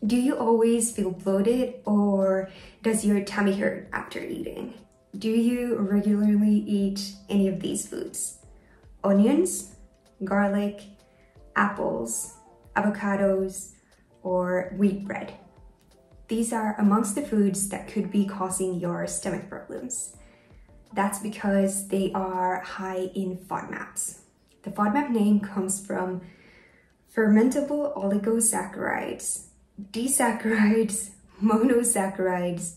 Do you always feel bloated, or does your tummy hurt after eating? Do you regularly eat any of these foods? Onions, garlic, apples, avocados, or wheat bread. These are amongst the foods that could be causing your stomach problems. That's because they are high in FODMAPs. The FODMAP name comes from fermentable oligosaccharides, disaccharides, monosaccharides,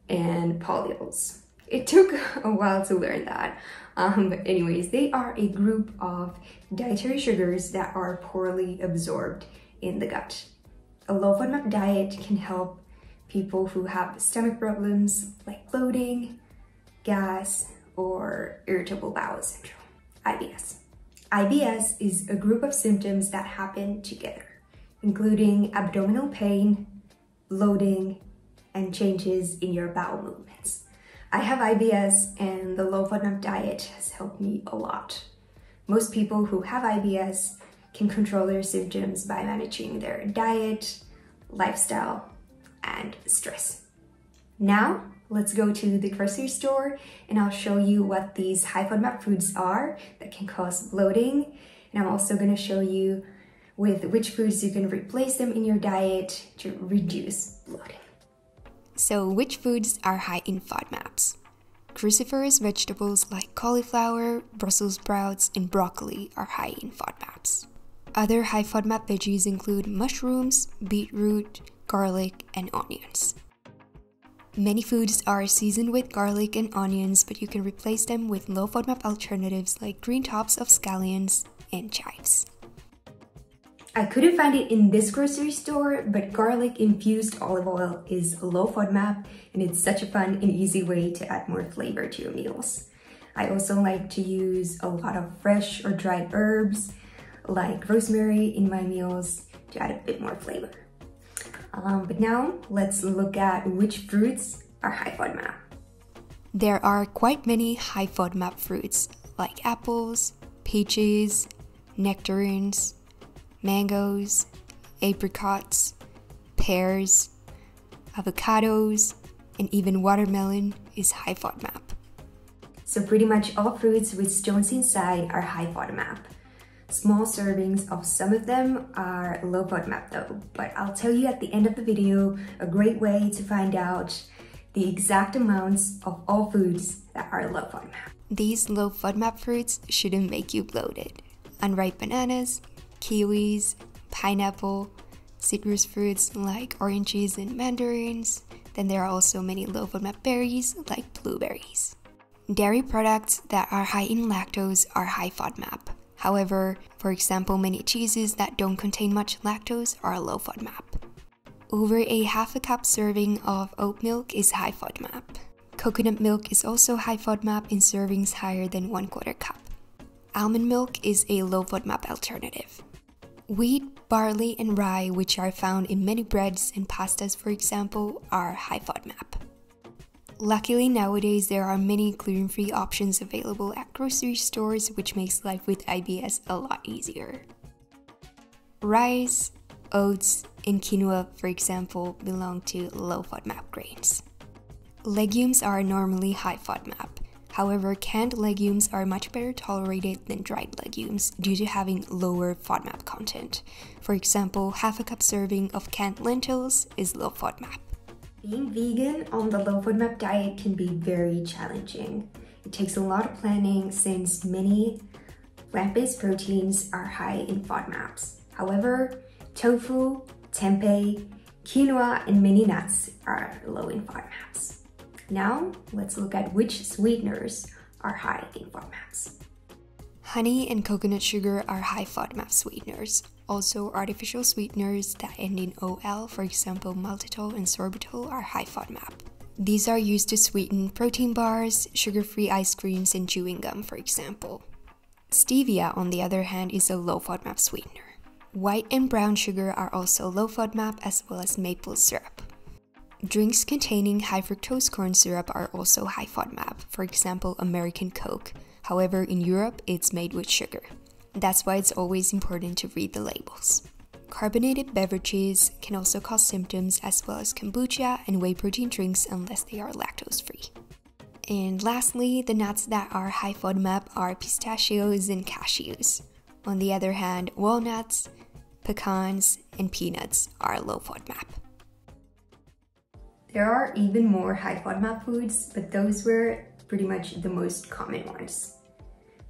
and polyols. It took a while to learn that. But anyways, they are a group of dietary sugars that are poorly absorbed in the gut. A low FODMAP diet can help people who have stomach problems like bloating, gas, or irritable bowel syndrome, IBS. IBS is a group of symptoms that happen together, including abdominal pain, bloating, and changes in your bowel movements. I have IBS, and the low FODMAP diet has helped me a lot. Most people who have IBS can control their symptoms by managing their diet, lifestyle, and stress. Now, let's go to the grocery store and I'll show you what these high FODMAP foods are that can cause bloating. And I'm also going to show you with which foods you can replace them in your diet to reduce bloating. So, which foods are high in FODMAPs? Cruciferous vegetables like cauliflower, Brussels sprouts, and broccoli are high in FODMAPs. Other high FODMAP veggies include mushrooms, beetroot, garlic, and onions. Many foods are seasoned with garlic and onions, but you can replace them with low FODMAP alternatives like green tops of scallions and chives. I couldn't find it in this grocery store, but garlic infused olive oil is low FODMAP, and it's such a fun and easy way to add more flavor to your meals. I also like to use a lot of fresh or dried herbs like rosemary in my meals to add a bit more flavor. But now let's look at which fruits are high FODMAP. There are quite many high FODMAP fruits like apples, peaches, nectarines, mangoes, apricots, pears, avocados, and even watermelon is high FODMAP. So pretty much all fruits with stones inside are high FODMAP. Small servings of some of them are low FODMAP though, but I'll tell you at the end of the video a great way to find out the exact amounts of all foods that are low FODMAP. These low FODMAP fruits shouldn't make you bloated. Unripe bananas, kiwis, pineapple, citrus fruits like oranges and mandarins. Then there are also many low FODMAP berries like blueberries. Dairy products that are high in lactose are high FODMAP. However, for example, many cheeses that don't contain much lactose are low FODMAP. Over a half a cup serving of oat milk is high FODMAP. Coconut milk is also high FODMAP in servings higher than 1/4 cup. Almond milk is a low FODMAP alternative. Wheat, barley, and rye, which are found in many breads and pastas for example, are high FODMAP. Luckily nowadays there are many gluten-free options available at grocery stores, which makes life with IBS a lot easier. Rice, oats, and quinoa, for example, belong to low FODMAP grains. Legumes are normally high FODMAP. However, canned legumes are much better tolerated than dried legumes due to having lower FODMAP content. For example, half a cup serving of canned lentils is low FODMAP. Being vegan on the low FODMAP diet can be very challenging. It takes a lot of planning since many plant-based proteins are high in FODMAPs. However, tofu, tempeh, quinoa, and many nuts are low in FODMAPs. Now, let's look at which sweeteners are high in FODMAPs. Honey and coconut sugar are high FODMAP sweeteners. Also, artificial sweeteners that end in OL, for example maltitol and sorbitol, are high FODMAP. These are used to sweeten protein bars, sugar-free ice creams, and chewing gum, for example. Stevia, on the other hand, is a low FODMAP sweetener. White and brown sugar are also low FODMAP, as well as maple syrup. Drinks containing high fructose corn syrup are also high FODMAP, for example American Coke. However, in Europe, it's made with sugar. That's why it's always important to read the labels. carbonated beverages can also cause symptoms, as well as kombucha and whey protein drinks unless they are lactose-free. And lastly, the nuts that are high FODMAP are pistachios and cashews. On the other hand, walnuts, pecans, and peanuts are low FODMAP. There are even more high FODMAP foods, but those were pretty much the most common ones.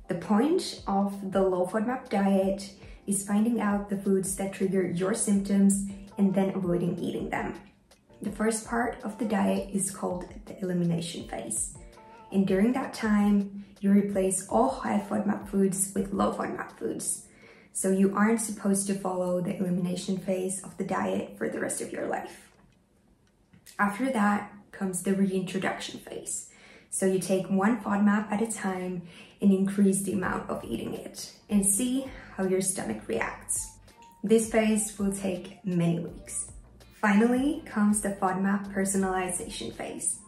The point of the low FODMAP diet is finding out the foods that trigger your symptoms and then avoiding eating them. The first part of the diet is called the elimination phase. And during that time, you replace all high FODMAP foods with low FODMAP foods. So you aren't supposed to follow the elimination phase of the diet for the rest of your life. After that comes the reintroduction phase. So you take one FODMAP at a time and increase the amount of eating it and see how your stomach reacts. This phase will take many weeks. Finally comes the FODMAP personalization phase.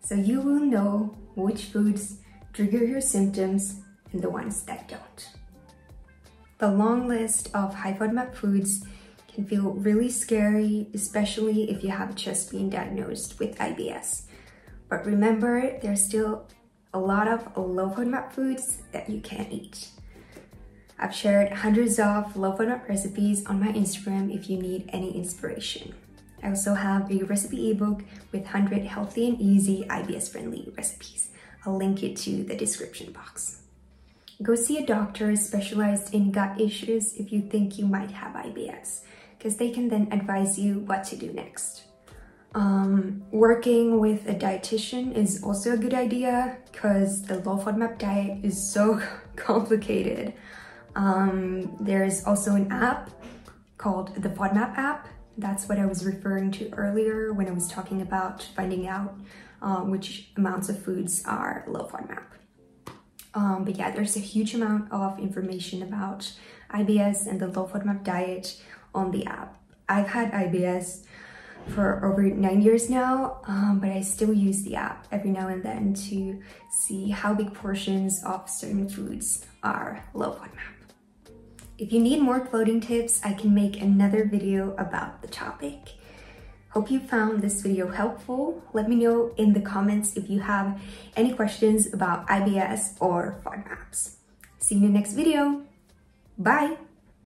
So you will know which foods trigger your symptoms and the ones that don't. The long list of high FODMAP foods can feel really scary, especially if you have just been diagnosed with IBS. But remember, there's still a lot of low FODMAP foods that you can eat. I've shared hundreds of low FODMAP recipes on my Instagram if you need any inspiration. I also have a recipe ebook with 100 healthy and easy IBS-friendly recipes. I'll link it to the description box. Go see a doctor specialized in gut issues if you think you might have IBS, because they can then advise you what to do next. Working with a dietitian is also a good idea because the low FODMAP diet is so complicated. There's also an app called the FODMAP app. That's what I was referring to earlier when I was talking about finding out which amounts of foods are low FODMAP. But yeah, there's a huge amount of information about IBS and the low FODMAP diet on the app. I've had IBS for over 9 years now, but I still use the app every now and then to see how big portions of certain foods are low FODMAP. If you need more bloating tips, I can make another video about the topic. Hope you found this video helpful. Let me know in the comments if you have any questions about IBS or FODMAPs. See you in the next video. Bye!